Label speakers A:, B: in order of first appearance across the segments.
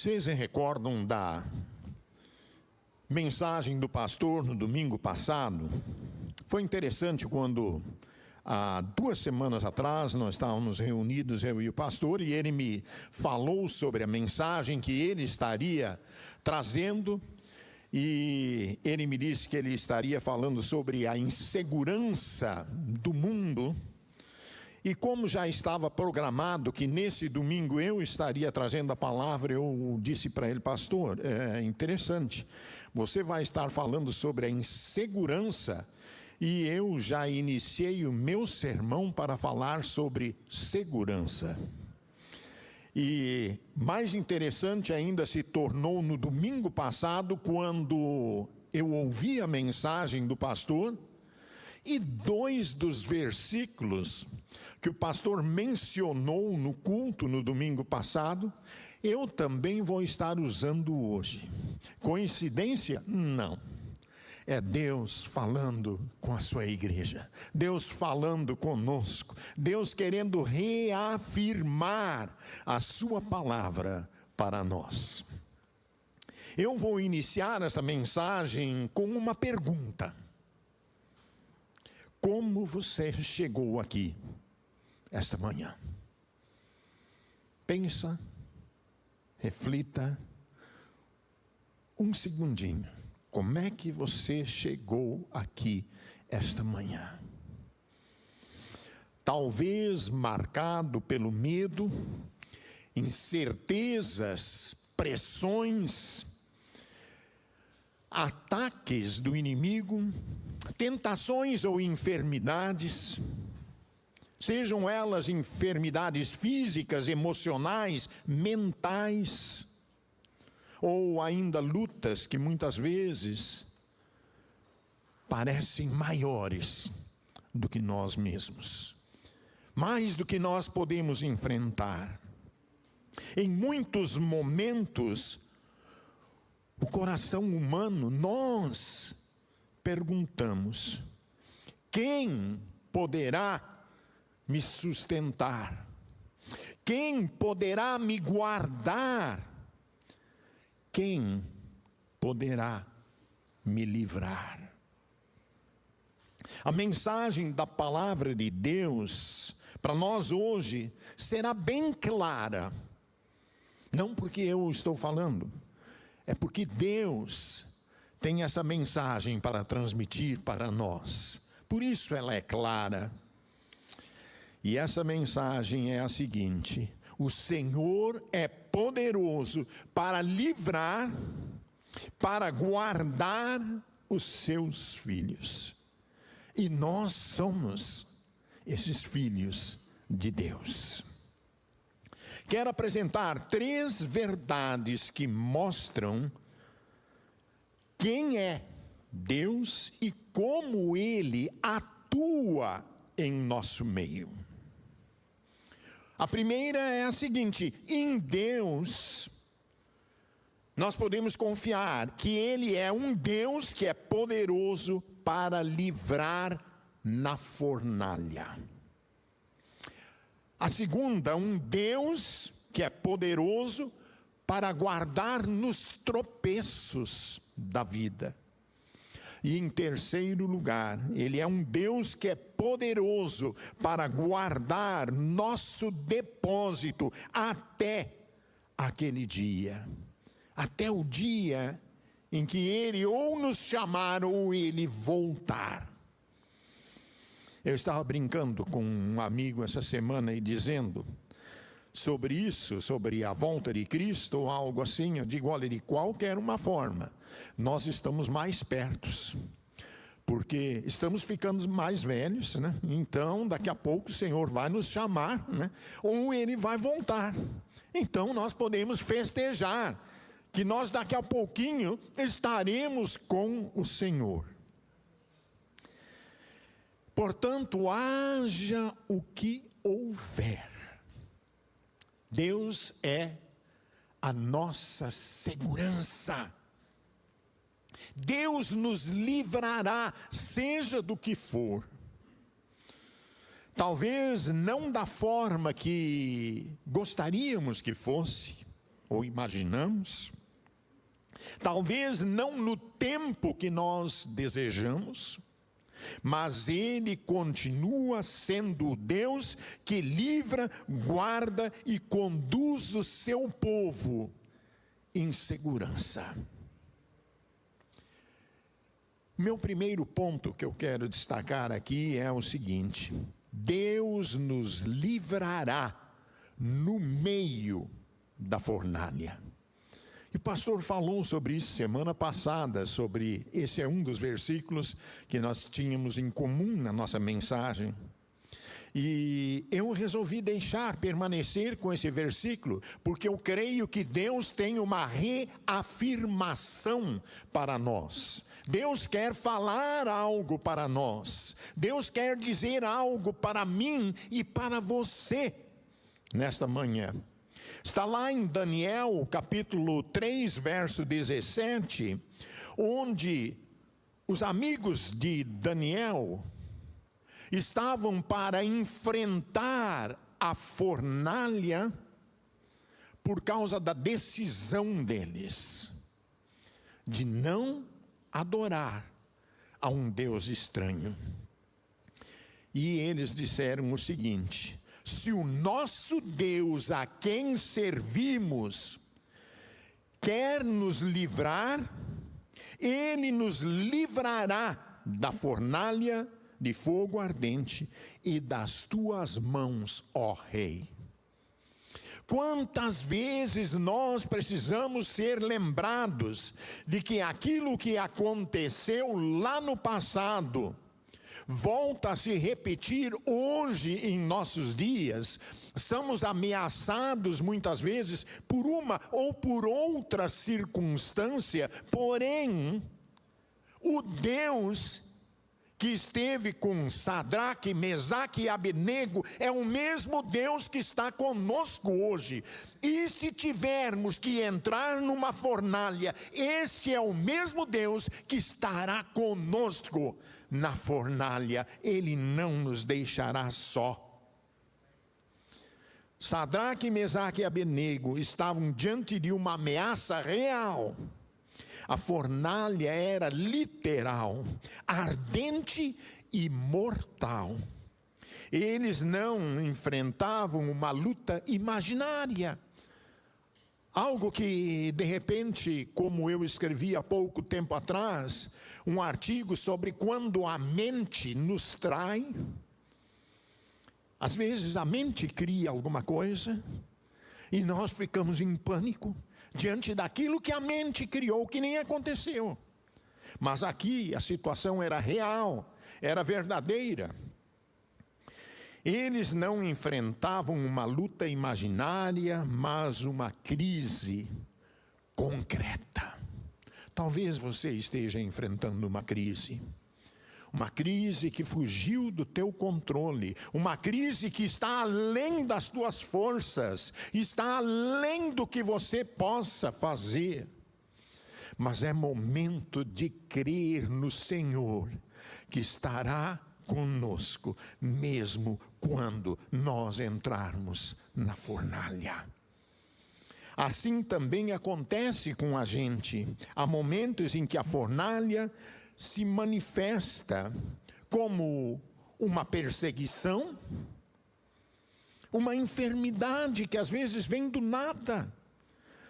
A: Vocês se recordam da mensagem do pastor no domingo passado? Foi interessante quando, há 2 semanas atrás, nós estávamos reunidos, eu e o pastor, e ele me falou sobre a mensagem que ele estaria trazendo, e ele me disse que ele estaria falando sobre a insegurança do mundo. E como já estava programado que nesse domingo eu estaria trazendo a palavra, eu disse para ele: pastor, é interessante, você vai estar falando sobre a insegurança, e eu já iniciei o meu sermão para falar sobre segurança. E mais interessante ainda se tornou no domingo passado, quando eu ouvi a mensagem do pastor, e 2 dos versículos que o pastor mencionou no culto no domingo passado, eu também vou estar usando hoje. Coincidência? Não. É Deus falando com a sua igreja, Deus falando conosco, Deus querendo reafirmar a sua palavra para nós. Eu vou iniciar essa mensagem com uma pergunta: como você chegou aqui esta manhã? Pensa, reflita um segundinho. Como é que você chegou aqui esta manhã? Talvez marcado pelo medo, incertezas, pressões, ataques do inimigo, tentações ou enfermidades, sejam elas enfermidades físicas, emocionais, mentais, ou ainda lutas que muitas vezes parecem maiores do que nós mesmos, mais do que nós podemos enfrentar. Em muitos momentos, o coração humano, nós perguntamos: quem poderá me sustentar? Quem poderá me guardar? Quem poderá me livrar? A mensagem da palavra de Deus para nós hoje será bem clara. Não porque eu estou falando, é porque Deus tem essa mensagem para transmitir para nós. Por isso ela é clara. E essa mensagem é a seguinte: o Senhor é poderoso para livrar, para guardar os seus filhos. E nós somos esses filhos de Deus. Quero apresentar 3 verdades que mostram quem é Deus e como Ele atua em nosso meio. A primeira é a seguinte: em Deus nós podemos confiar que Ele é um Deus que é poderoso para livrar na fornalha. A segunda, um Deus que é poderoso para guardar nos tropeços da vida. E em terceiro lugar, Ele é um Deus que é poderoso para guardar nosso depósito até aquele dia. Até o dia em que Ele ou nos chamar ou Ele voltar. Eu estava brincando com um amigo essa semana e dizendo sobre isso, sobre a volta de Cristo ou algo assim. Eu digo: olha, de qualquer uma forma, nós estamos mais perto, porque estamos ficando mais velhos, né? Então daqui a pouco o Senhor vai nos chamar, né? Ou Ele vai voltar. Então nós podemos festejar que nós daqui a pouquinho estaremos com o Senhor. Portanto, haja o que houver, Deus é a nossa segurança. Deus nos livrará, seja do que for. Talvez não da forma que gostaríamos que fosse, ou imaginamos, talvez não no tempo que nós desejamos, mas Ele continua sendo o Deus que livra, guarda e conduz o seu povo em segurança. Meu primeiro ponto que eu quero destacar aqui é o seguinte: Deus nos livrará no meio da fornalha. E o pastor falou sobre isso semana passada, esse é um dos versículos que nós tínhamos em comum na nossa mensagem. E eu resolvi permanecer com esse versículo, porque eu creio que Deus tem uma reafirmação para nós. Deus quer falar algo para nós. Deus quer dizer algo para mim e para você nesta manhã. Está lá em Daniel, capítulo 3, verso 17, onde os amigos de Daniel estavam para enfrentar a fornalha por causa da decisão deles de não adorar a um Deus estranho. E eles disseram o seguinte: se o nosso Deus a quem servimos quer nos livrar, Ele nos livrará da fornalha de fogo ardente e das tuas mãos, ó Rei. Quantas vezes nós precisamos ser lembrados de que aquilo que aconteceu lá no passado volta a se repetir hoje em nossos dias. Somos ameaçados muitas vezes por uma ou por outra circunstância, porém, o Deus que esteve com Sadraque, Mesaque e Abednego é o mesmo Deus que está conosco hoje. E se tivermos que entrar numa fornalha, este é o mesmo Deus que estará conosco na fornalha. Ele não nos deixará só. Sadraque, Mesaque e Abednego estavam diante de uma ameaça real. A fornalha era literal, ardente e mortal. Eles não enfrentavam uma luta imaginária. Algo que, de repente, como eu escrevi há pouco tempo atrás, um artigo sobre quando a mente nos trai. Às vezes a mente cria alguma coisa e nós ficamos em pânico diante daquilo que a mente criou, que nem aconteceu. Mas aqui a situação era real, era verdadeira. Eles não enfrentavam uma luta imaginária, mas uma crise concreta. Talvez você esteja enfrentando uma crise que fugiu do teu controle, uma crise que está além das tuas forças, está além do que você possa fazer. Mas é momento de crer no Senhor, que estará conosco, mesmo quando nós entrarmos na fornalha. Assim também acontece com a gente. Há momentos em que a fornalha se manifesta como uma perseguição, uma enfermidade que às vezes vem do nada.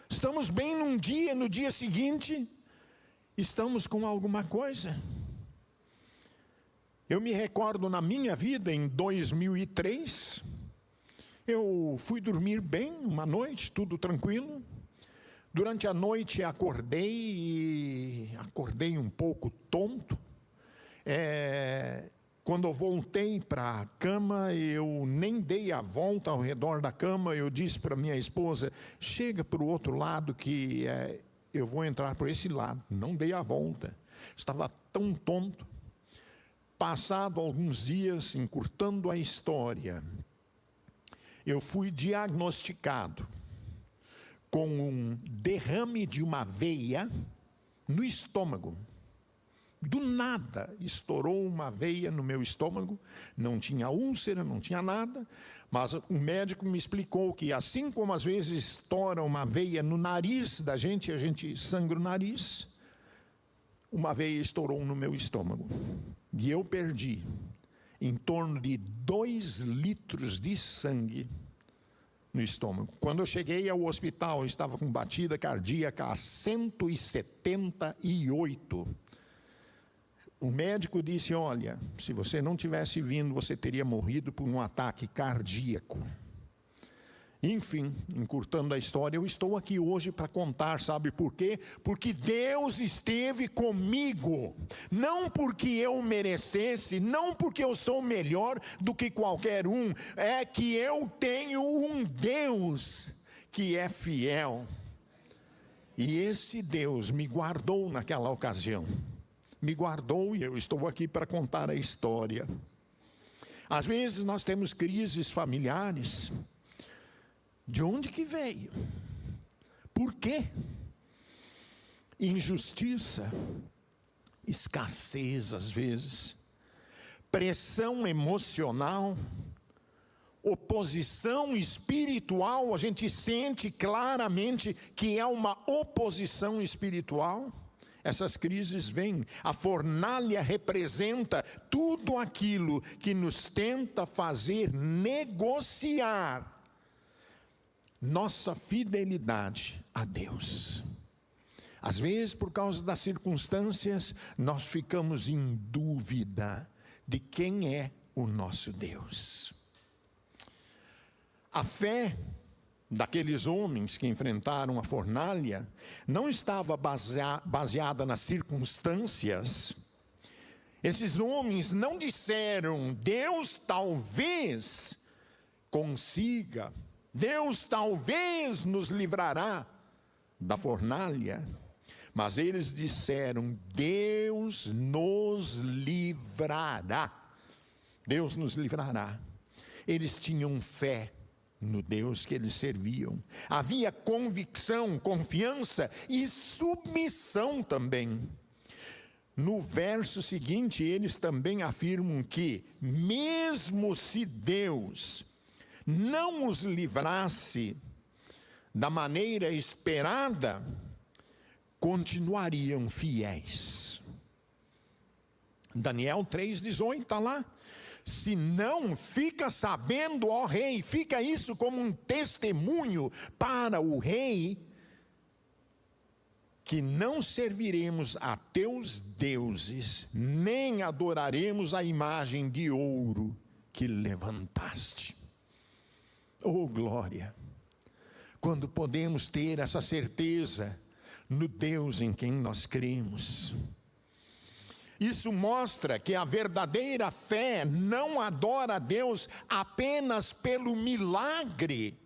A: Estamos bem num dia, no dia seguinte, estamos com alguma coisa. Eu me recordo na minha vida, em 2003, eu fui dormir bem uma noite, tudo tranquilo. Durante a noite acordei um pouco tonto. Quando eu voltei para a cama, eu nem dei a volta ao redor da cama. Eu disse para minha esposa: chega para o outro lado que eu vou entrar por esse lado. Não dei a volta. Estava tão tonto. Passado alguns dias, encurtando a história, eu fui diagnosticado com um derrame de uma veia no estômago. Do nada, estourou uma veia no meu estômago, não tinha úlcera, não tinha nada, mas o médico me explicou que assim como às vezes estoura uma veia no nariz da gente, a gente sangra o nariz, uma veia estourou no meu estômago. E eu perdi em torno de 2 litros de sangue no estômago. Quando eu cheguei ao hospital, eu estava com batida cardíaca a 178. O médico disse, olha, se você não tivesse vindo, você teria morrido por um ataque cardíaco. Enfim, encurtando a história, eu estou aqui hoje para contar, sabe por quê? Porque Deus esteve comigo, não porque eu merecesse, não porque eu sou melhor do que qualquer um, é que eu tenho um Deus que é fiel. E esse Deus me guardou naquela ocasião. Me guardou e eu estou aqui para contar a história. Às vezes nós temos crises familiares. De onde que veio? Por quê? Injustiça, escassez às vezes, pressão emocional, oposição espiritual, a gente sente claramente que é uma oposição espiritual. Essas crises vêm, a fornalha representa tudo aquilo que nos tenta fazer negociar nossa fidelidade a Deus. Às vezes, por causa das circunstâncias, nós ficamos em dúvida de quem é o nosso Deus. A fé daqueles homens que enfrentaram a fornalha não estava baseada nas circunstâncias. Esses homens não disseram, Deus talvez consiga, Deus talvez nos livrará da fornalha, mas eles disseram, Deus nos livrará. Deus nos livrará. Eles tinham fé no Deus que eles serviam. Havia convicção, confiança e submissão também. No verso seguinte, eles também afirmam que, mesmo se Deus não os livrasse da maneira esperada, continuariam fiéis. Daniel 3,18 está lá. Se não, fica sabendo, ó rei, fica isso como um testemunho para o rei, que não serviremos a teus deuses, nem adoraremos a imagem de ouro que levantaste. Oh, glória! Quando podemos ter essa certeza no Deus em quem nós cremos. Isso mostra que a verdadeira fé não adora a Deus apenas pelo milagre,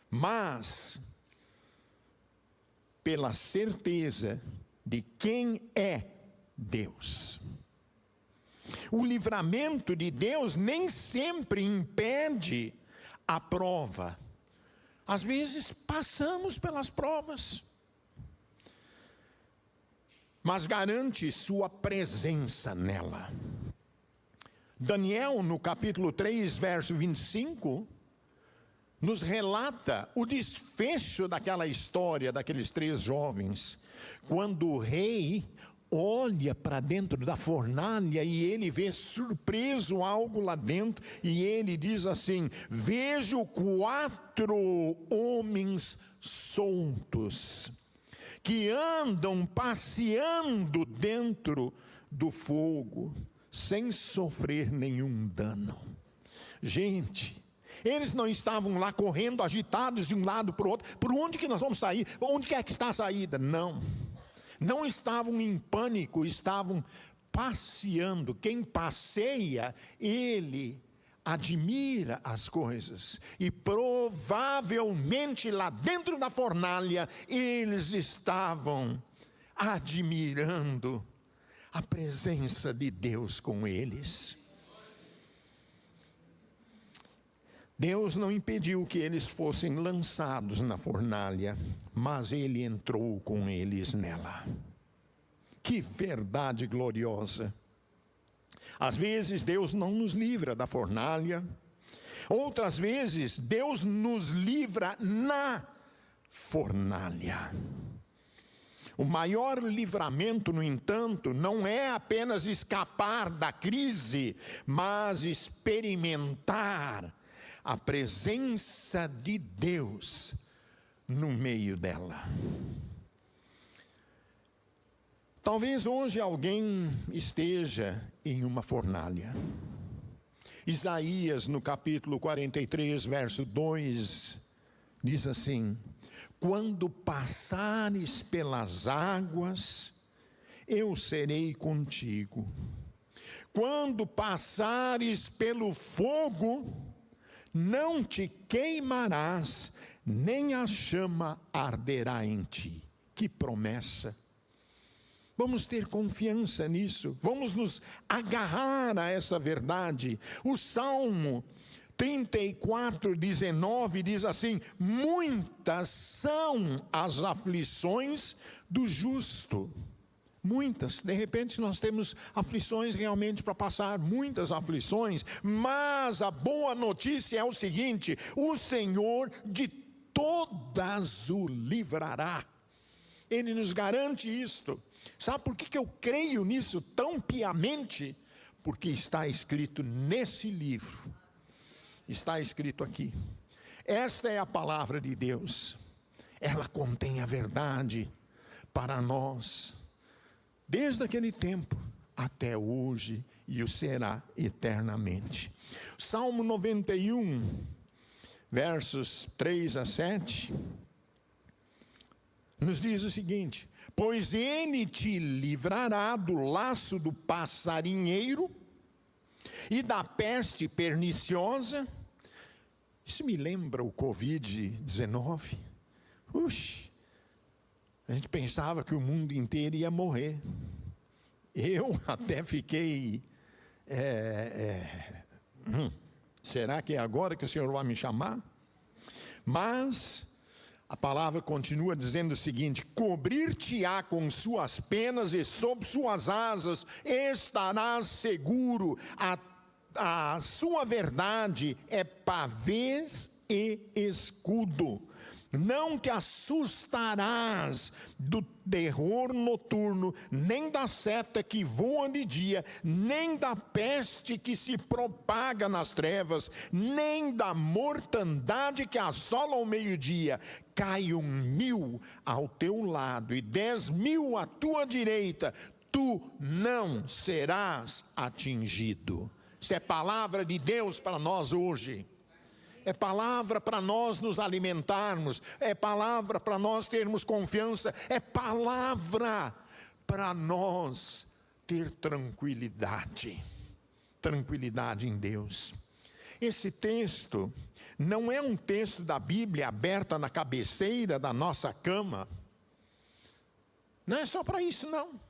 A: mas pela certeza de quem é Deus. O livramento de Deus nem sempre impede a prova. Às vezes passamos pelas provas, mas garante sua presença nela. Daniel, no capítulo 3, verso 25, nos relata o desfecho daquela história, daqueles 3 jovens, quando o rei olha para dentro da fornalha e ele vê surpreso algo lá dentro, e ele diz assim, vejo 4 homens soltos, que andam passeando dentro do fogo, sem sofrer nenhum dano. Gente, eles não estavam lá correndo agitados de um lado para o outro, por onde que nós vamos sair? Onde que é que está a saída? Não, não estavam em pânico, estavam passeando. Quem passeia, ele admira as coisas, e provavelmente lá dentro da fornalha eles estavam admirando a presença de Deus com eles. Deus não impediu que eles fossem lançados na fornalha, mas Ele entrou com eles nela. Que verdade gloriosa! Às vezes Deus não nos livra da fornalha, outras vezes Deus nos livra na fornalha. O maior livramento, no entanto, não é apenas escapar da crise, mas experimentar a presença de Deus no meio dela. Talvez hoje alguém esteja em uma fornalha. Isaías, no capítulo 43, verso 2, diz assim: quando passares pelas águas, eu serei contigo. Quando passares pelo fogo, não te queimarás, nem a chama arderá em ti. Que promessa! Vamos ter confiança nisso, vamos nos agarrar a essa verdade. O Salmo 34, 19 diz assim: muitas são as aflições do justo. Muitas, de repente nós temos aflições realmente para passar, muitas aflições, mas a boa notícia é o seguinte: o Senhor de todas o livrará. Ele nos garante isto. Sabe por que eu creio nisso tão piamente? Porque está escrito nesse livro. Está escrito aqui. Esta é a palavra de Deus. Ela contém a verdade para nós, desde aquele tempo até hoje, e o será eternamente. Salmo 91, versos 3 a 7, nos diz o seguinte: pois ele te livrará do laço do passarinheiro e da peste perniciosa. Isso me lembra o Covid-19. A gente pensava que o mundo inteiro ia morrer. Eu até fiquei, será que é agora que o Senhor vai me chamar? Mas a palavra continua dizendo o seguinte: cobrir-te-á com suas penas e sob suas asas estarás seguro. A sua verdade é pavês e escudo. Não te assustarás do terror noturno, nem da seta que voa de dia, nem da peste que se propaga nas trevas, nem da mortandade que assola ao meio-dia. Cai 1.000 ao teu lado e 10.000 à tua direita, tu não serás atingido. Isso é palavra de Deus para nós hoje. É palavra para nós nos alimentarmos, é palavra para nós termos confiança, é palavra para nós ter tranquilidade em Deus. Esse texto não é um texto da Bíblia aberta na cabeceira da nossa cama. Não é só para isso, não.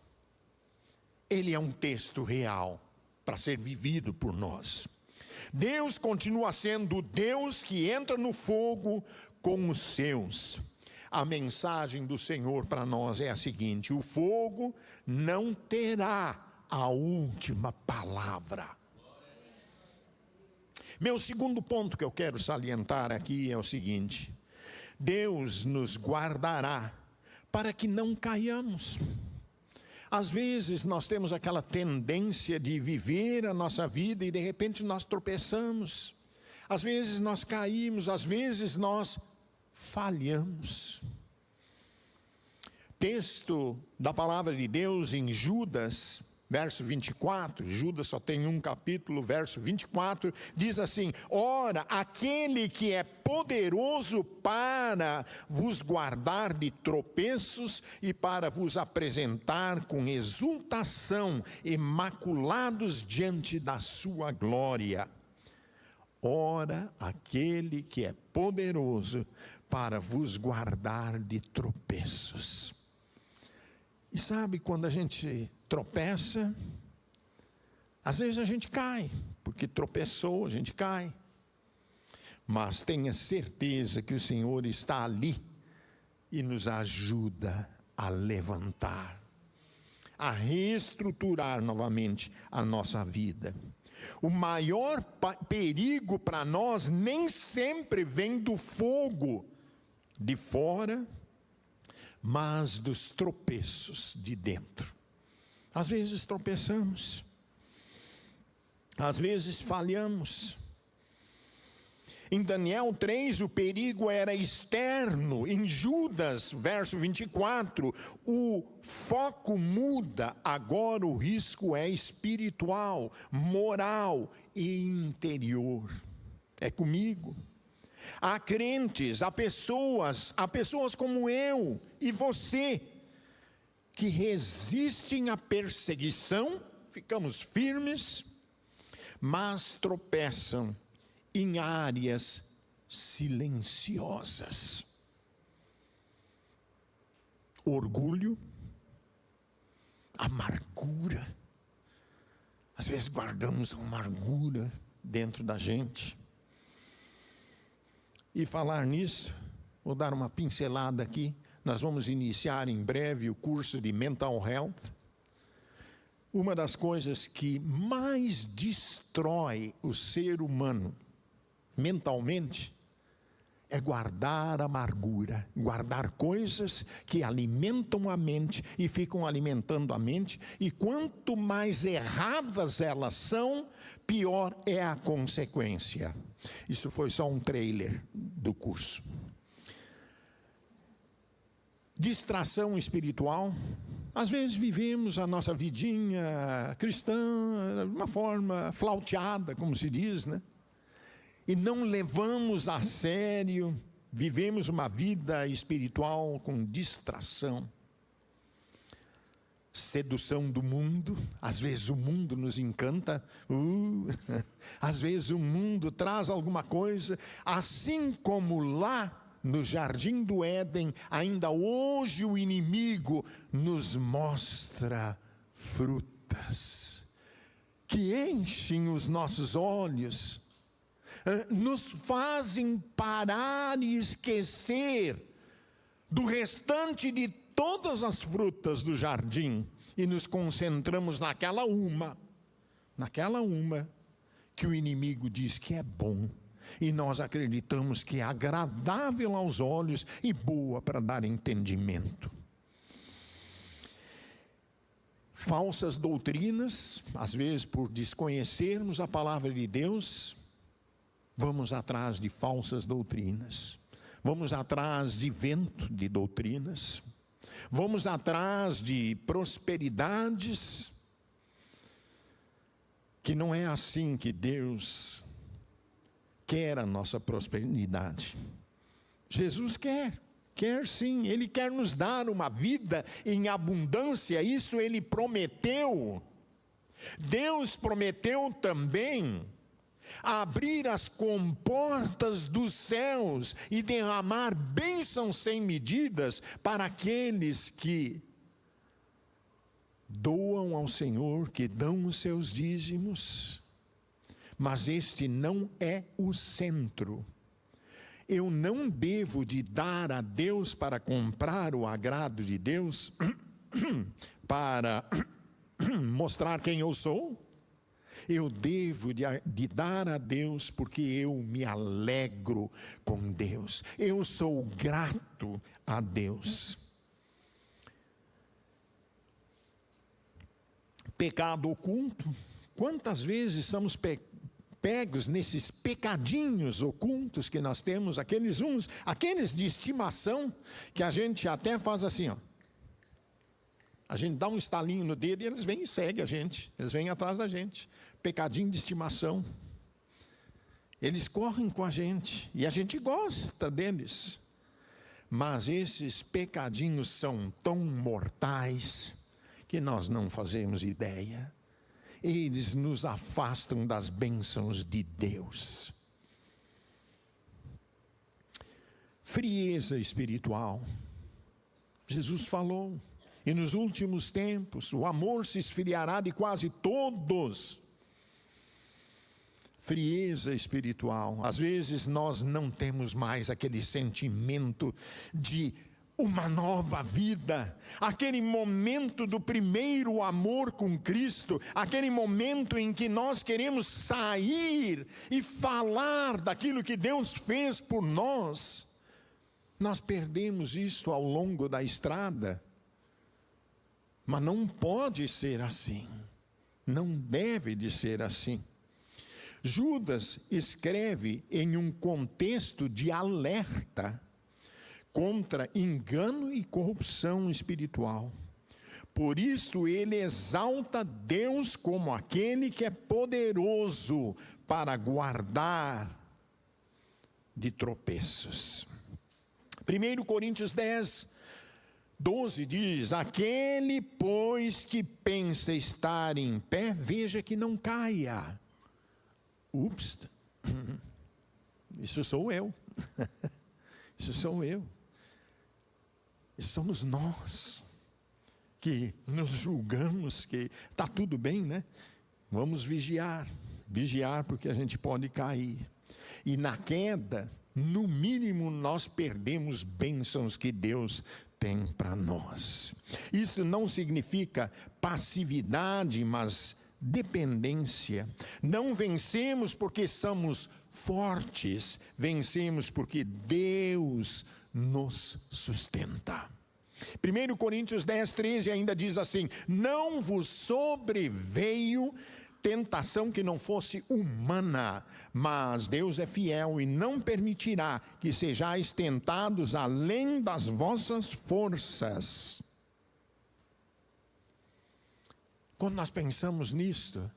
A: Ele é um texto real para ser vivido por nós. Deus continua sendo o Deus que entra no fogo com os seus. A mensagem do Senhor para nós é a seguinte: o fogo não terá a última palavra. Meu segundo ponto que eu quero salientar aqui é o seguinte: Deus nos guardará para que não caiamos. Às vezes nós temos aquela tendência de viver a nossa vida e de repente nós tropeçamos. Às vezes nós caímos, às vezes nós falhamos. Texto da palavra de Deus em Judas, verso 24, Judas só tem um capítulo, verso 24, diz assim: ora, aquele que é poderoso para vos guardar de tropeços e para vos apresentar com exultação, imaculados diante da sua glória. Ora, aquele que é poderoso para vos guardar de tropeços. E sabe, quando a gente tropeça, às vezes a gente cai, porque tropeçou, a gente cai. Mas tenha certeza que o Senhor está ali e nos ajuda a levantar. a reestruturar novamente a nossa vida. O maior perigo para nós nem sempre vem do fogo de fora, mas dos tropeços de dentro. Às vezes tropeçamos, às vezes falhamos. Em Daniel 3, o perigo era externo. Em Judas, verso 24, o foco muda. Agora o risco é espiritual, moral e interior. É comigo. Há crentes, há pessoas como eu e você, que resistem à perseguição, ficamos firmes, mas tropeçam em áreas silenciosas. Orgulho, amargura. Às vezes guardamos a amargura dentro da gente. E falar nisso, vou dar uma pincelada aqui. Nós vamos iniciar em breve o curso de Mental Health. Uma das coisas que mais destrói o ser humano mentalmente é guardar amargura, guardar coisas que alimentam a mente e ficam alimentando a mente, e quanto mais erradas elas são, pior é a consequência. Isso foi só um trailer do curso. Distração espiritual. Às vezes vivemos a nossa vidinha cristã de uma forma flauteada, como se diz, né? E não levamos a sério, vivemos uma vida espiritual com distração. Sedução do mundo, às vezes o mundo nos encanta, às vezes o mundo traz alguma coisa, assim como lá no Jardim do Éden, ainda hoje o inimigo nos mostra frutas que enchem os nossos olhos, nos fazem parar e esquecer do restante de todas as frutas do jardim e nos concentramos naquela uma que o inimigo diz que é bom e nós acreditamos que é agradável aos olhos e boa para dar entendimento. Falsas doutrinas, às vezes por desconhecermos a palavra de Deus, vamos atrás de falsas doutrinas, vamos atrás de vento de doutrinas, vamos atrás de prosperidades, que não é assim que Deus quer a nossa prosperidade. Jesus quer sim, Ele quer nos dar uma vida em abundância, isso Ele prometeu. Deus prometeu também abrir as comportas dos céus e derramar bênçãos sem medidas para aqueles que doam ao Senhor, que dão os seus dízimos. Mas este não é o centro. Eu não devo de dar a Deus para comprar o agrado de Deus, para mostrar quem eu sou. Eu devo de dar a Deus porque eu me alegro com Deus. Eu sou grato a Deus. Pecado oculto. Quantas vezes somos pegos nesses pecadinhos ocultos que nós temos, aqueles de estimação, que a gente até faz assim, ó. A gente dá um estalinho no dedo e eles vêm e seguem a gente. Eles vêm atrás da gente. Pecadinho de estimação. Eles correm com a gente. E a gente gosta deles. Mas esses pecadinhos são tão mortais que nós não fazemos ideia. Eles nos afastam das bênçãos de Deus. Frieza espiritual. Jesus falou. E nos últimos tempos, o amor se esfriará de quase todos. Frieza espiritual. Às vezes nós não temos mais aquele sentimento de uma nova vida, aquele momento do primeiro amor com Cristo, aquele momento em que nós queremos sair e falar daquilo que Deus fez por nós. Nós perdemos isso ao longo da estrada, mas não pode ser assim, não deve de ser assim. Judas escreve em um contexto de alerta contra engano e corrupção espiritual. Por isso ele exalta Deus como aquele que é poderoso para guardar de tropeços. 1 Coríntios 10:12 diz: aquele, pois, que pensa estar em pé, veja que não caia. Ups, isso sou eu. Isso sou eu. Somos nós que nos julgamos que está tudo bem, né? Vamos vigiar porque a gente pode cair. E na queda, no mínimo, nós perdemos bênçãos que Deus tem para nós. Isso não significa passividade, mas dependência. Não vencemos porque somos fortes, vencemos porque Deus nos sustenta. 1 Coríntios 10:13 ainda diz assim: não vos sobreveio tentação que não fosse humana, mas Deus é fiel e não permitirá que sejais tentados além das vossas forças. Quando nós pensamos nisto,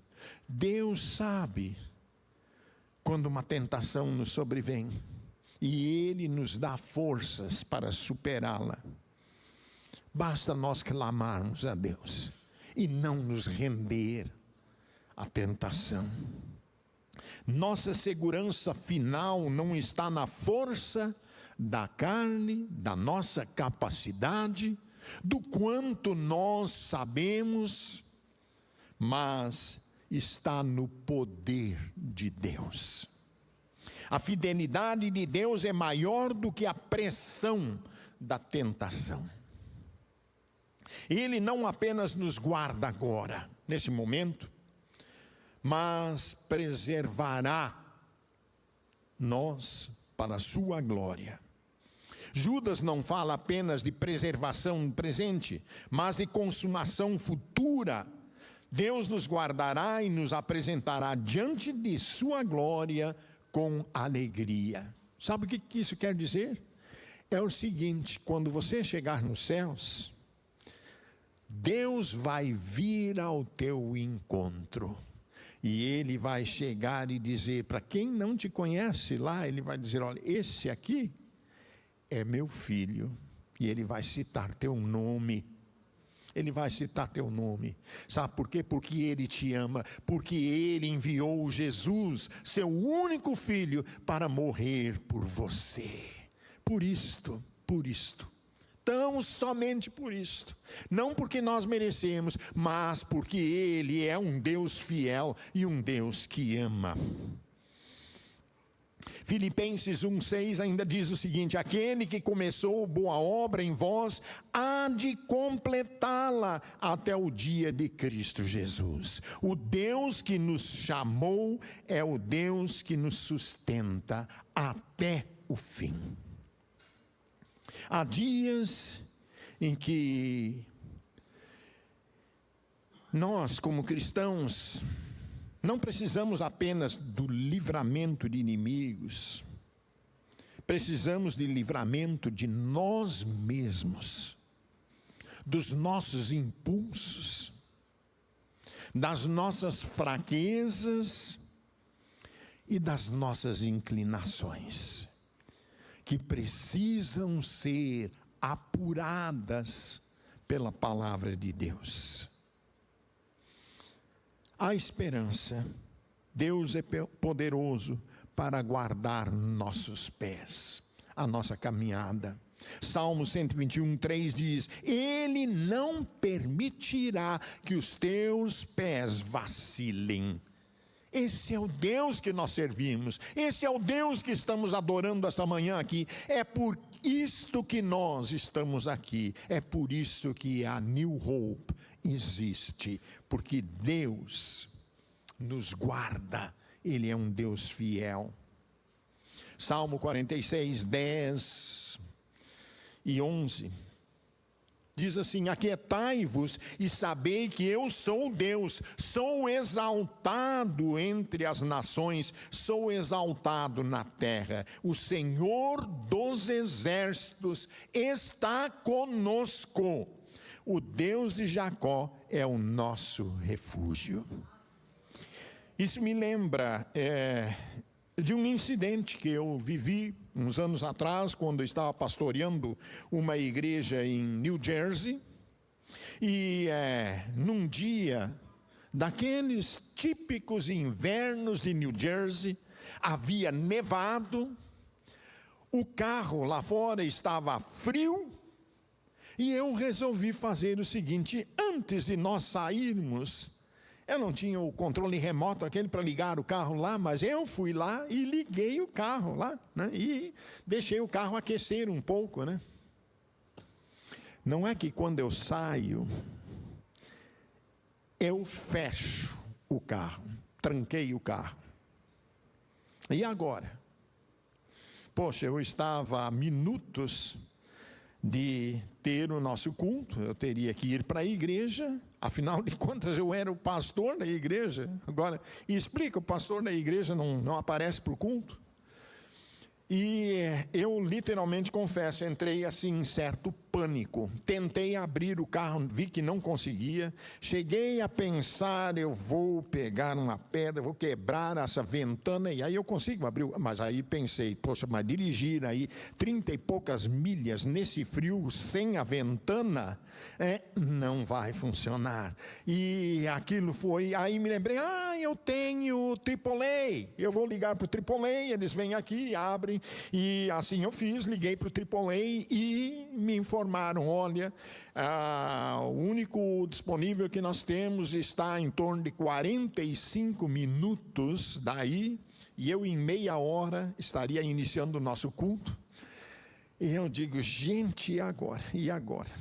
A: Deus sabe quando uma tentação nos sobrevém, e Ele nos dá forças para superá-la. Basta nós clamarmos a Deus e não nos render à tentação. Nossa segurança final não está na força da carne, da nossa capacidade, do quanto nós sabemos, mas está no poder de Deus. A fidelidade de Deus é maior do que a pressão da tentação. Ele não apenas nos guarda agora, nesse momento, mas preservará nós para a sua glória. Judas não fala apenas de preservação presente, mas de consumação futura. Deus nos guardará e nos apresentará diante de sua glória com alegria. Sabe o que isso quer dizer? É o seguinte: quando você chegar nos céus, Deus vai vir ao teu encontro. E Ele vai chegar e dizer, para quem não te conhece lá, Ele vai dizer: olha, esse aqui é meu filho. E Ele vai citar teu nome. Ele vai citar teu nome. Sabe por quê? Porque Ele te ama. Porque Ele enviou Jesus, seu único filho, para morrer por você. Por isto. Tão somente por isto. Não porque nós merecemos, mas porque Ele é um Deus fiel e um Deus que ama. Filipenses 1:6 ainda diz o seguinte: aquele que começou boa obra em vós há de completá-la até o dia de Cristo Jesus. O Deus que nos chamou é o Deus que nos sustenta até o fim. Há dias em que nós, como cristãos, não precisamos apenas do livramento de inimigos, precisamos de livramento de nós mesmos, dos nossos impulsos, das nossas fraquezas e das nossas inclinações, que precisam ser apuradas pela palavra de Deus. Há esperança. Deus é poderoso para guardar nossos pés, a nossa caminhada. Salmo 121:3 diz: Ele não permitirá que os teus pés vacilem. Esse é o Deus que nós servimos, esse é o Deus que estamos adorando esta manhã aqui. É por Isto que nós estamos aqui, é por isso que a New Hope existe, porque Deus nos guarda, Ele é um Deus fiel. Salmo 46, 10 e 11, diz assim: aquietai-vos e sabei que eu sou Deus, sou exaltado entre as nações, sou exaltado na terra. O Senhor dos exércitos está conosco, o Deus de Jacó é o nosso refúgio. Isso me lembra de um incidente que eu vivi uns anos atrás, quando eu estava pastoreando uma igreja em New Jersey, e num dia daqueles típicos invernos de New Jersey, havia nevado, o carro lá fora estava frio, e eu resolvi fazer o seguinte: antes de nós sairmos, eu não tinha o controle remoto aquele para ligar o carro lá, mas eu fui lá e liguei o carro lá, né? E deixei o carro aquecer um pouco, né? Não é que quando eu saio, eu fecho o carro, tranquei o carro. E agora? Poxa, eu estava a minutos de ter o nosso culto, eu teria que ir para a igreja, afinal de contas eu era o pastor da igreja. Agora, explica, o pastor da igreja não aparece para o culto. E eu literalmente confesso, entrei assim em certo pânico. Tentei abrir o carro, vi que não conseguia. Cheguei a pensar, eu vou pegar uma pedra, vou quebrar essa ventana e aí eu consigo abrir. Mas aí pensei, poxa, mas dirigir aí 30 e poucas milhas nesse frio sem a ventana, não vai funcionar. E aquilo foi, aí me lembrei, eu tenho AAA, eu vou ligar para o AAA, eles vêm aqui, abrem. E assim eu fiz, liguei para o AAA e me informaram: olha, o único disponível que nós temos está em torno de 45 minutos daí, e eu em meia hora estaria iniciando o nosso culto. E eu digo, gente, e agora? E agora?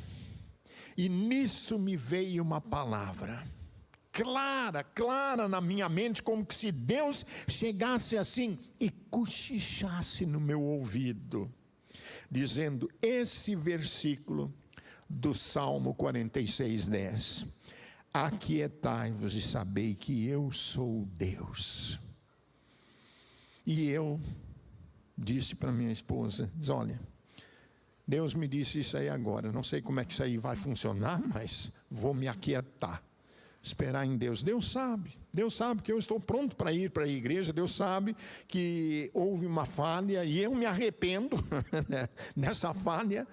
A: E nisso me veio uma palavra clara na minha mente, como que se Deus chegasse assim e cochichasse no meu ouvido, dizendo esse versículo do Salmo 46, 10: aquietai-vos e sabei que eu sou Deus. E eu disse para minha esposa, diz, olha, Deus me disse isso aí agora, não sei como é que isso aí vai funcionar, mas vou me aquietar, esperar em Deus. Deus sabe que eu estou pronto para ir para a igreja, Deus sabe que houve uma falha e eu me arrependo nessa falha,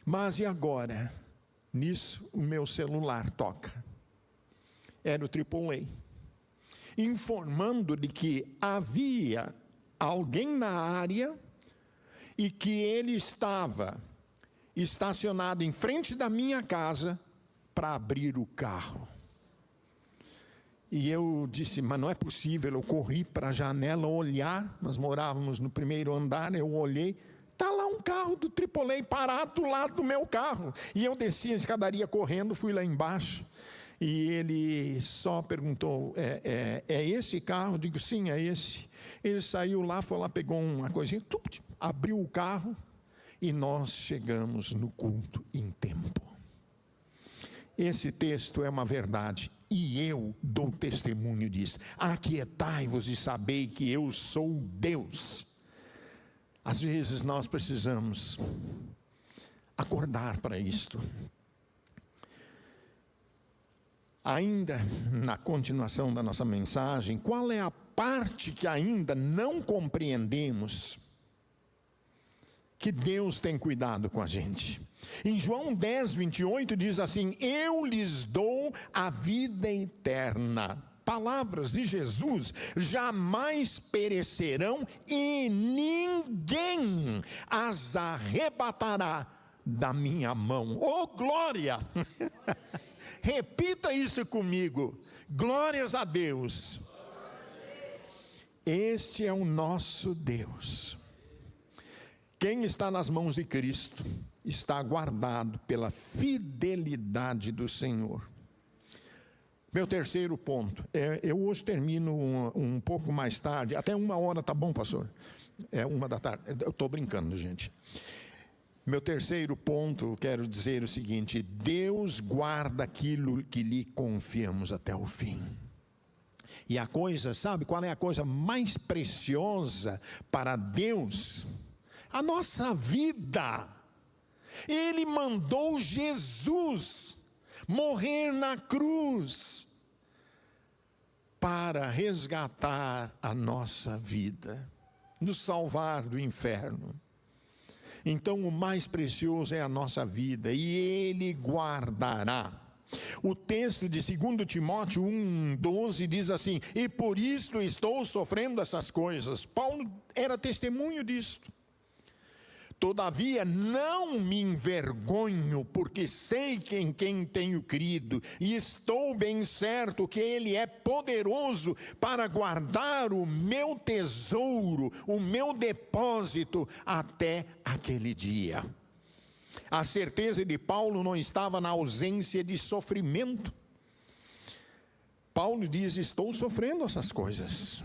A: mas e agora? Nisso o meu celular toca, era o AAA, informando de que havia alguém na área e que ele estava estacionado em frente da minha casa para abrir o carro. E eu disse, mas não é possível. Eu corri para a janela olhar, nós morávamos no primeiro andar, eu olhei, está lá um carro do AAA parado do lado do meu carro. E eu desci a escadaria correndo, fui lá embaixo, e ele só perguntou, é esse carro? Eu digo, sim, é esse. Ele saiu lá, foi lá, pegou uma coisinha, abriu o carro, e nós chegamos no culto em tempo. Esse texto é uma verdade, e eu dou testemunho disso. Aquietai-vos e sabei que eu sou Deus. Às vezes nós precisamos acordar para isto. Ainda na continuação da nossa mensagem, qual é a parte que ainda não compreendemos que Deus tem cuidado com a gente? Em João 10, 28 diz assim, eu lhes dou a vida eterna. Palavras de Jesus jamais perecerão e ninguém as arrebatará da minha mão. Oh, glória! Repita isso comigo. Glórias a Deus. Esse é o nosso Deus. Quem está nas mãos de Cristo está guardado pela fidelidade do Senhor. Meu terceiro ponto, eu hoje termino um pouco mais tarde, até 1h, tá bom, pastor? 1h, eu estou brincando, gente. Meu terceiro ponto, quero dizer o seguinte: Deus guarda aquilo que lhe confiamos até o fim. E a coisa, sabe qual é a coisa mais preciosa para Deus? A nossa vida. Ele mandou Jesus morrer na cruz para resgatar a nossa vida, nos salvar do inferno. Então o mais precioso é a nossa vida, e Ele guardará. O texto de 2 Timóteo 1,12 diz assim: e por isso estou sofrendo essas coisas. Paulo era testemunho disto. Todavia não me envergonho, porque sei em quem tenho crido, e estou bem certo que Ele é poderoso para guardar o meu tesouro, o meu depósito, até aquele dia. A certeza de Paulo não estava na ausência de sofrimento. Paulo diz: estou sofrendo essas coisas.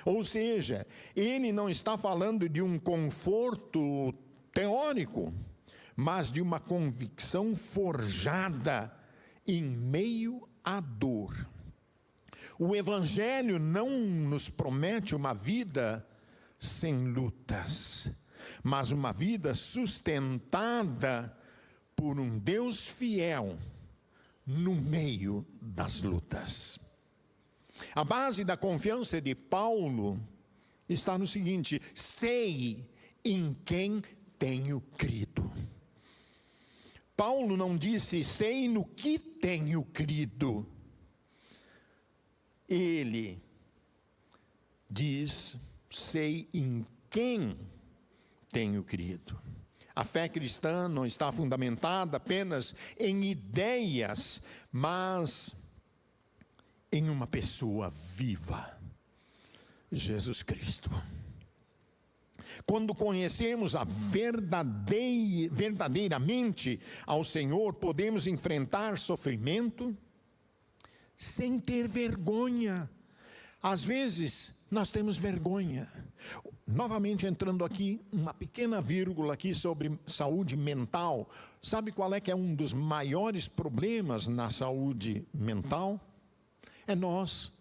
A: Ou seja, ele não está falando de um conforto teórico, mas de uma convicção forjada em meio à dor. O Evangelho não nos promete uma vida sem lutas, mas uma vida sustentada por um Deus fiel no meio das lutas. A base da confiança de Paulo está no seguinte: sei em quem tenho crido. Paulo não disse sei no que tenho crido. Ele diz sei em quem tenho crido. A fé cristã não está fundamentada apenas em ideias, mas em uma pessoa viva, Jesus Cristo. Quando conhecemos verdadeiramente ao Senhor, podemos enfrentar sofrimento sem ter vergonha. Às vezes nós temos vergonha. Novamente entrando aqui, uma pequena vírgula aqui sobre saúde mental. Sabe qual é que é um dos maiores problemas na saúde mental? É nós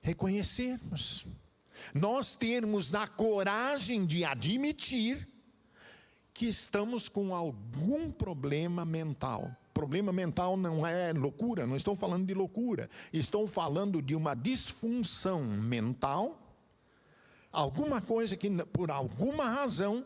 A: reconhecermos, nós termos a coragem de admitir que estamos com algum problema mental. Problema mental não é loucura, não estou falando de loucura, estou falando de uma disfunção mental, alguma coisa que por alguma razão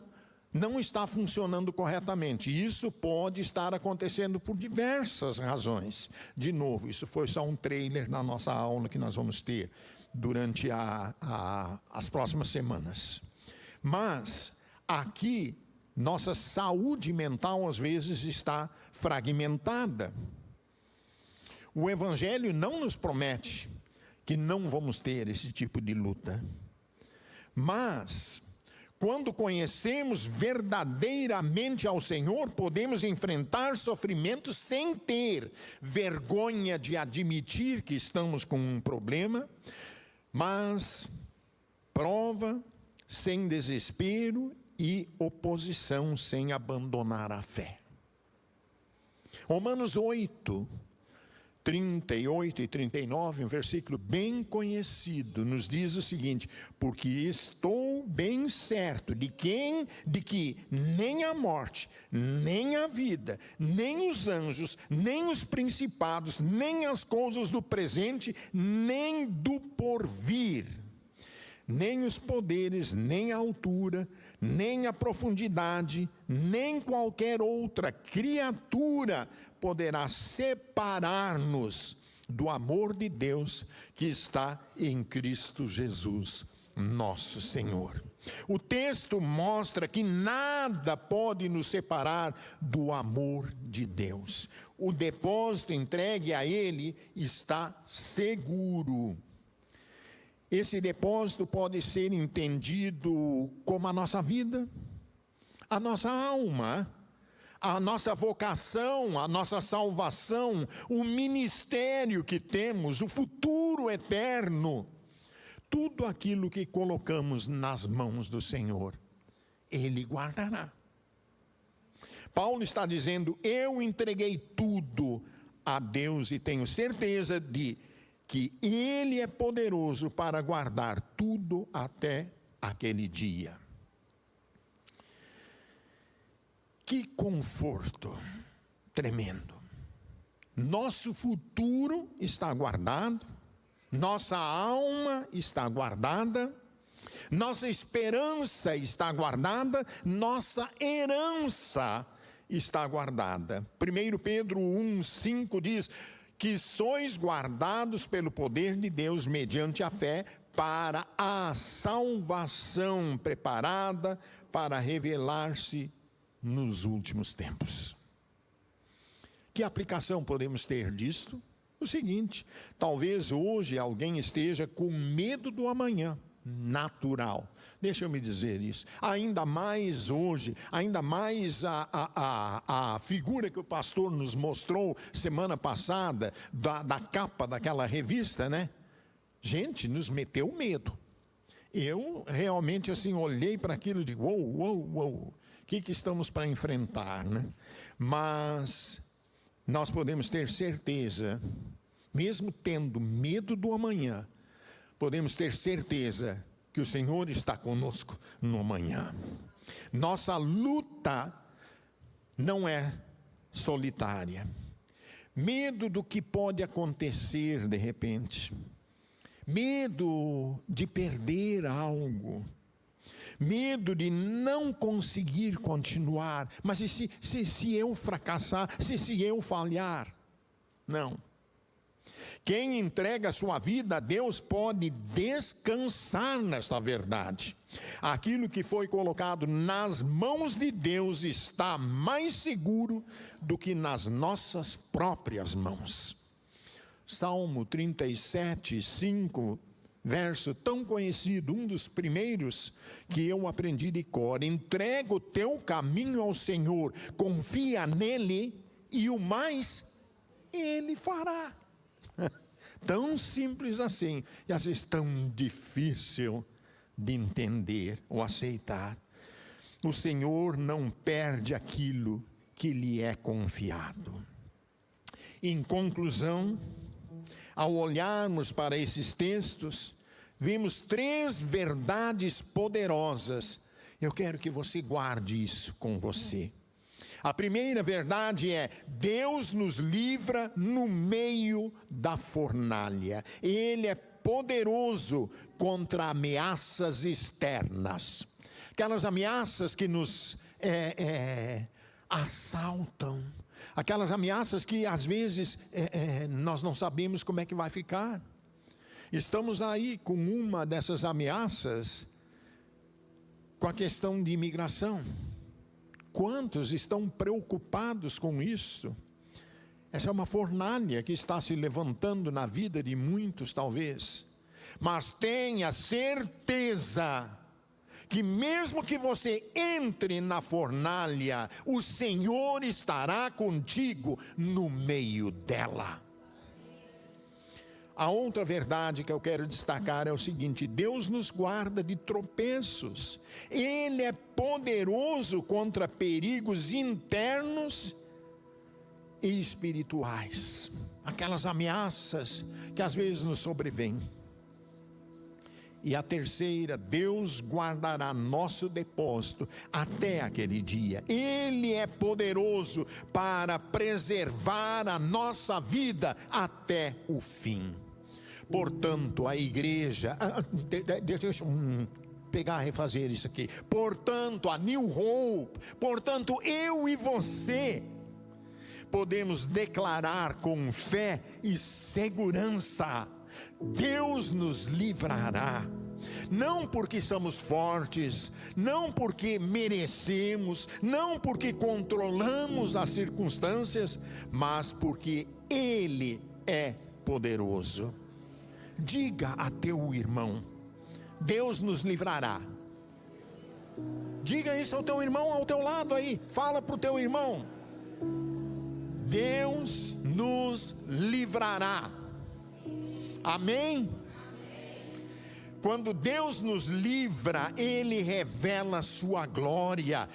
A: não está funcionando corretamente. Isso pode estar acontecendo por diversas razões. De novo, isso foi só um trailer na nossa aula que nós vamos ter durante as próximas semanas. Mas aqui nossa saúde mental às vezes está fragmentada. O Evangelho não nos promete que não vamos ter esse tipo de luta. Mas quando conhecemos verdadeiramente ao Senhor, podemos enfrentar sofrimentos sem ter vergonha de admitir que estamos com um problema, mas prova sem desespero e oposição sem abandonar a fé. Romanos 8, 38 e 39, um versículo bem conhecido, nos diz o seguinte: porque estou bem certo de que nem a morte, nem a vida, nem os anjos, nem os principados, nem as coisas do presente, nem do porvir, nem os poderes, nem a altura, nem a profundidade, nem qualquer outra criatura poderá separar-nos do amor de Deus que está em Cristo Jesus, nosso Senhor. O texto mostra que nada pode nos separar do amor de Deus. O depósito entregue a Ele está seguro. Esse depósito pode ser entendido como a nossa vida, a nossa alma, a nossa vocação, a nossa salvação, o ministério que temos, o futuro eterno. Tudo aquilo que colocamos nas mãos do Senhor, Ele guardará. Paulo está dizendo: eu entreguei tudo a Deus e tenho certeza de que Ele é poderoso para guardar tudo até aquele dia. Que conforto tremendo. Nosso futuro está guardado, nossa alma está guardada, nossa esperança está guardada, nossa herança está guardada. 1 Pedro 1,5 diz que sois guardados pelo poder de Deus mediante a fé para a salvação preparada para revelar-se nos últimos tempos. Que aplicação podemos ter disto? O seguinte: talvez hoje alguém esteja com medo do amanhã, natural. Deixa eu me dizer isso. Ainda mais hoje, ainda mais a figura que o pastor nos mostrou semana passada, da capa daquela revista, né? Gente, nos meteu medo. Eu realmente assim olhei para aquilo e digo: uou. O que estamos para enfrentar, né? Mas nós podemos ter certeza, mesmo tendo medo do amanhã, podemos ter certeza que o Senhor está conosco no amanhã. Nossa luta não é solitária. Medo do que pode acontecer de repente, medo de perder algo, medo de não conseguir continuar. Mas e se eu fracassar? Se eu falhar? Não. Quem entrega a sua vida a Deus pode descansar nesta verdade. Aquilo que foi colocado nas mãos de Deus está mais seguro do que nas nossas próprias mãos. Salmo 37, 5, verso tão conhecido, um dos primeiros que eu aprendi de cor: entrega o teu caminho ao Senhor, confia nele e o mais Ele fará. Tão simples assim, e às vezes tão difícil de entender ou aceitar. O Senhor não perde aquilo que lhe é confiado. Em conclusão, ao olharmos para esses textos, vimos 3 verdades poderosas. Eu quero que você guarde isso com você. A primeira verdade é: Deus nos livra no meio da fornalha. Ele é poderoso contra ameaças externas. Aquelas ameaças que nos assaltam. Aquelas ameaças que às vezes nós não sabemos como é que vai ficar. Estamos aí com uma dessas ameaças, com a questão de imigração. Quantos estão preocupados com isso? Essa é uma fornalha que está se levantando na vida de muitos, talvez. Mas tenha certeza que mesmo que você entre na fornalha, o Senhor estará contigo no meio dela. A outra verdade que eu quero destacar é o seguinte: Deus nos guarda de tropeços. Ele é poderoso contra perigos internos e espirituais. Aquelas ameaças que às vezes nos sobrevêm. E a terceira: Deus guardará nosso depósito até aquele dia. Ele é poderoso para preservar a nossa vida até o fim. Portanto, a igreja, deixa eu pegar e refazer isso aqui. Portanto, a New Hope, portanto, eu e você podemos declarar com fé e segurança: Deus nos livrará. Não porque somos fortes, não porque merecemos, não porque controlamos as circunstâncias, mas porque Ele é poderoso. Diga a teu irmão: Deus nos livrará. Diga isso ao teu irmão ao teu lado aí. Fala para o teu irmão. Deus nos livrará. Amém? Quando Deus nos livra, Ele revela a sua glória,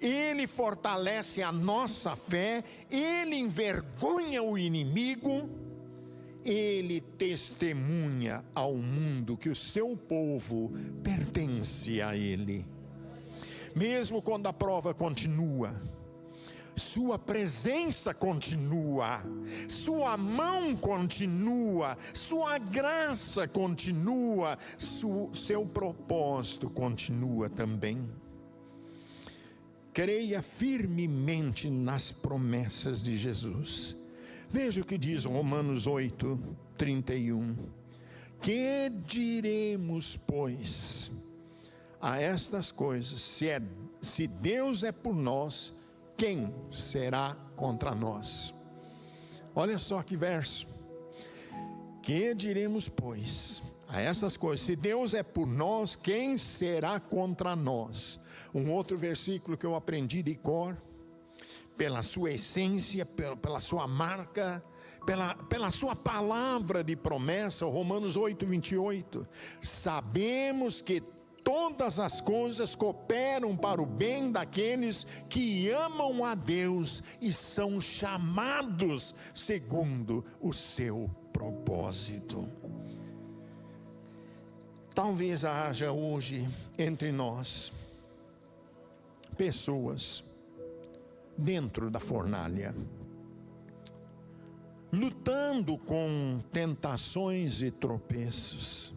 A: Ele fortalece a nossa fé, Ele envergonha o inimigo, Ele testemunha ao mundo que o seu povo pertence a Ele. Mesmo quando a prova continua, sua presença continua, sua mão continua, sua graça continua, seu propósito continua também. Creia firmemente nas promessas de Jesus. Veja o que diz Romanos 8:31. Que diremos, pois, a estas coisas? Se Deus é por nós, quem será contra nós? Olha só que verso. Que diremos, pois, a essas coisas? Se Deus é por nós, quem será contra nós? Um outro versículo que eu aprendi de cor, pela sua essência, pela sua marca, pela sua palavra de promessa, Romanos 8:28. Sabemos que todas as coisas cooperam para o bem daqueles que amam a Deus e são chamados segundo o seu propósito. Talvez haja hoje entre nós pessoas dentro da fornalha, lutando com tentações e tropeços,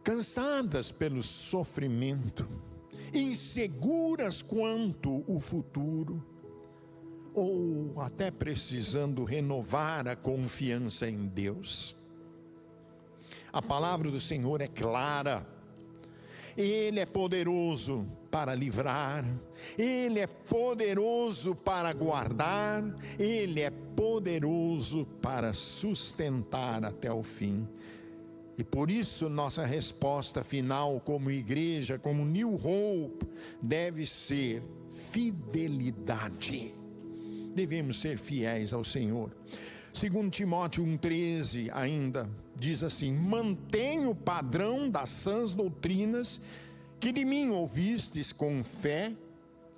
A: cansadas pelo sofrimento, inseguras quanto o futuro, ou até precisando renovar a confiança em Deus. A palavra do Senhor é clara. Ele é poderoso para livrar, Ele é poderoso para guardar, Ele é poderoso para sustentar até o fim. E por isso nossa resposta final como igreja, como New Hope, deve ser fidelidade. Devemos ser fiéis ao Senhor. 2 Timóteo 1,13 ainda diz assim: mantenha o padrão das sãs doutrinas que de mim ouvistes com fé,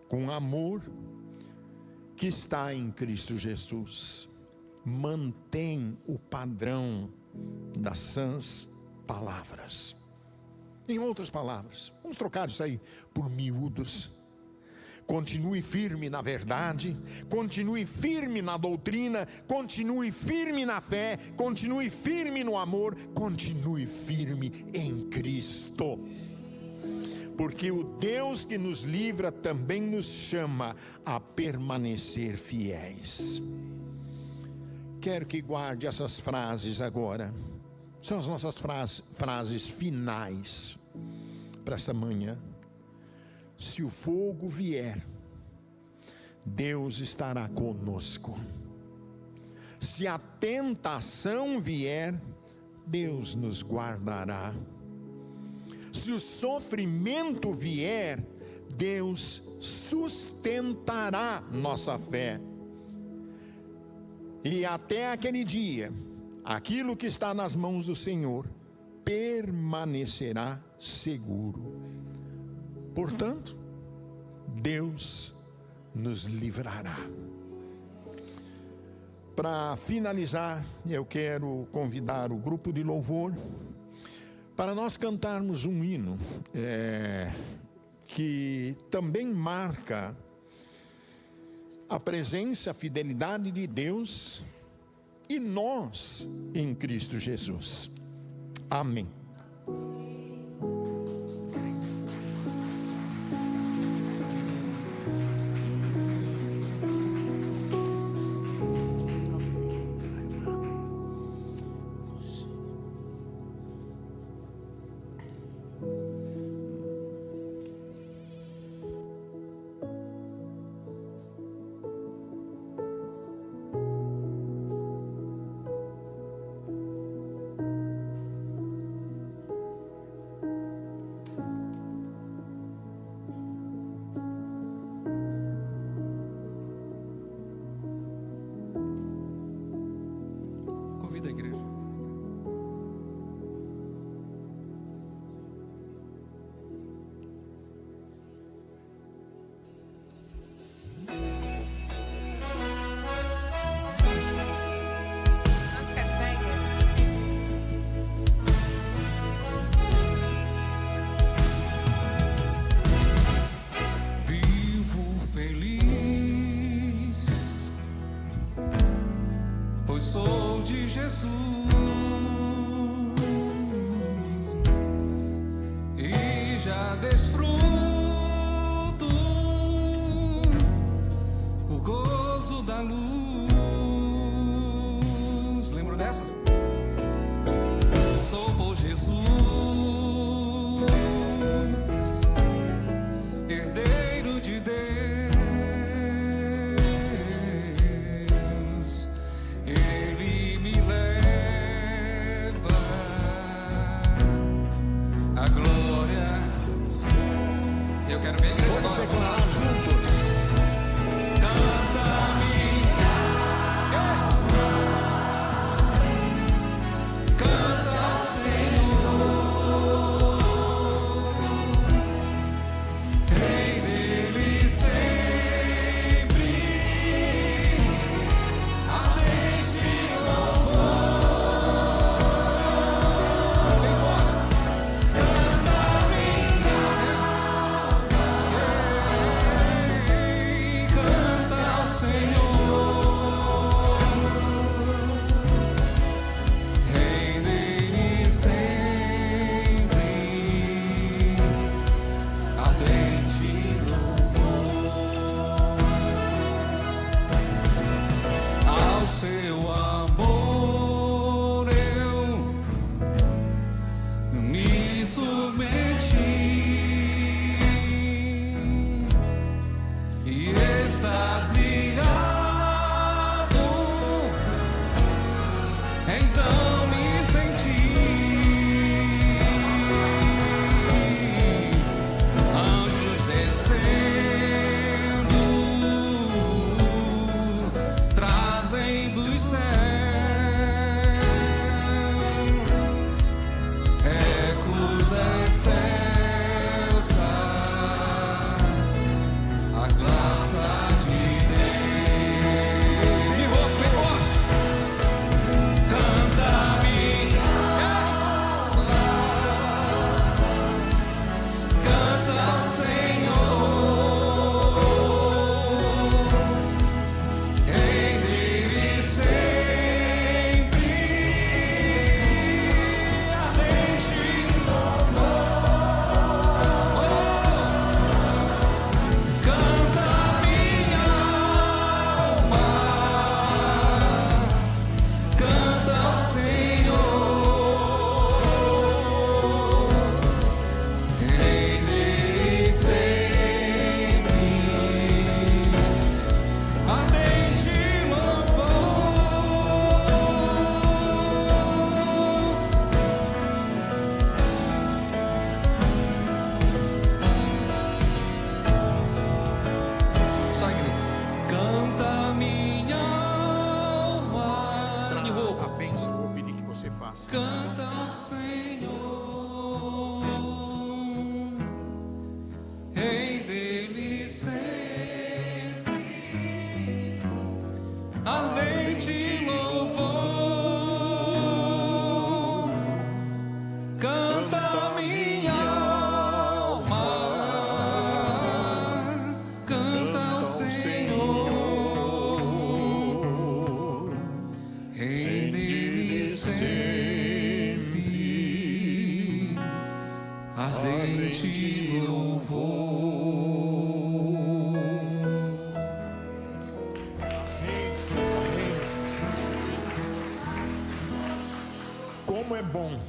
A: com amor, que está em Cristo Jesus. Mantém o padrão das sãs palavras. Em outras palavras, vamos trocar isso aí por miúdos. Continue firme na verdade, continue firme na doutrina, continue firme na fé, continue firme no amor, continue firme em Cristo. Porque o Deus que nos livra também nos chama a permanecer fiéis. Quero que guarde essas frases agora. São as nossas frases finais para esta manhã. Se o fogo vier, Deus estará conosco. Se a tentação vier, Deus nos guardará. Se o sofrimento vier, Deus sustentará nossa fé. E até aquele dia, aquilo que está nas mãos do Senhor permanecerá seguro. Portanto, Deus nos livrará. Para finalizar, eu quero convidar o grupo de louvor para nós cantarmos um hino que também marca a presença, a fidelidade de Deus e nós em Cristo Jesus. Amém.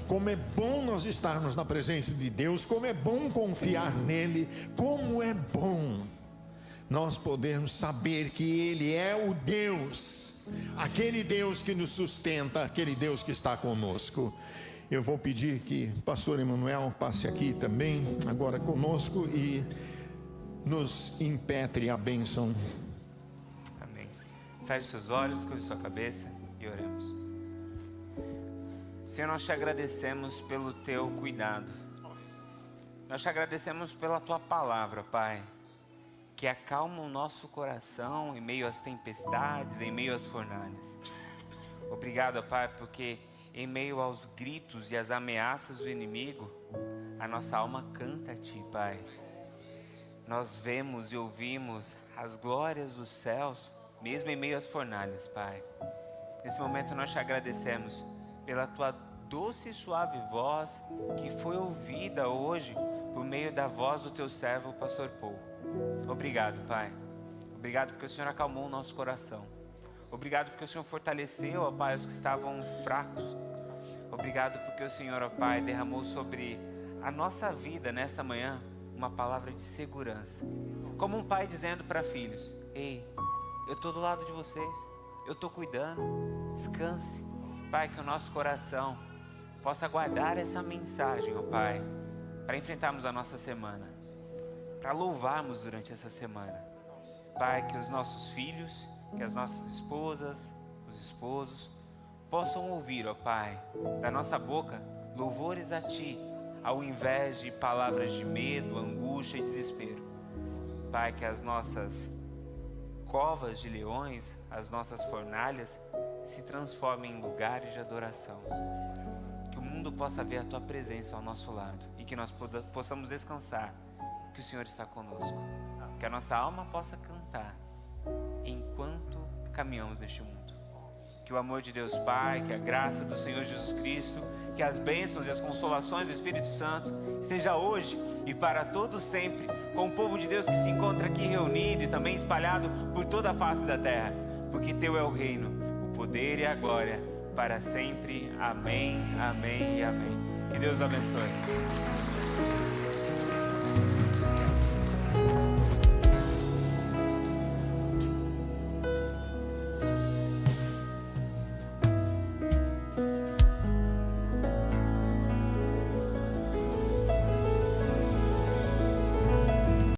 A: como é bom nós estarmos na presença de Deus, como é bom confiar nele, como é bom nós podermos saber que Ele é o Deus, aquele Deus que nos sustenta, aquele Deus que está conosco. Eu vou pedir que o pastor Emanuel passe aqui também, agora conosco, e nos impetre a bênção.
B: Amém. Feche seus olhos, curve sua cabeça e oremos. Senhor, nós te agradecemos pelo teu cuidado. Nós te agradecemos pela tua palavra, Pai, que acalma o nosso coração em meio às tempestades, em meio às fornalhas. Obrigado, Pai, porque em meio aos gritos e às ameaças do inimigo, a nossa alma canta a Ti, Pai. Nós vemos e ouvimos as glórias dos céus, mesmo em meio às fornalhas, Pai. Nesse momento nós te agradecemos pela Tua doce e suave voz, que foi ouvida hoje por meio da voz do Teu servo, o pastor Paul. Obrigado, Pai. Obrigado porque o Senhor acalmou o nosso coração. Obrigado porque o Senhor fortaleceu, ó Pai, os que estavam fracos. Obrigado porque o Senhor, ó Pai, derramou sobre a nossa vida nesta manhã uma palavra de segurança. Como um pai dizendo para filhos: ei, eu estou do lado de vocês, eu estou cuidando, descanse. Pai, que o nosso coração possa guardar essa mensagem, ó Pai, para enfrentarmos a nossa semana, para louvarmos durante essa semana. Pai, que os nossos filhos, que as nossas esposas, os esposos, possam ouvir, ó Pai, da nossa boca, louvores a Ti, ao invés de palavras de medo, angústia e desespero. Pai, que as nossas covas de leões, as nossas fornalhas, se transformem em lugares de adoração. Que o mundo possa ver a Tua presença ao nosso lado e que nós possamos descansar que o Senhor está conosco. Que a nossa alma possa cantar enquanto caminhamos neste mundo. Que o amor de Deus Pai, que a graça do Senhor Jesus Cristo, que as bênçãos e as consolações do Espírito Santo esteja hoje e para todos sempre com o povo de Deus que se encontra aqui reunido e também espalhado por toda a face da terra. Porque Teu é o reino, o poder e a glória para sempre. Amém, amém e amém. Que Deus abençoe.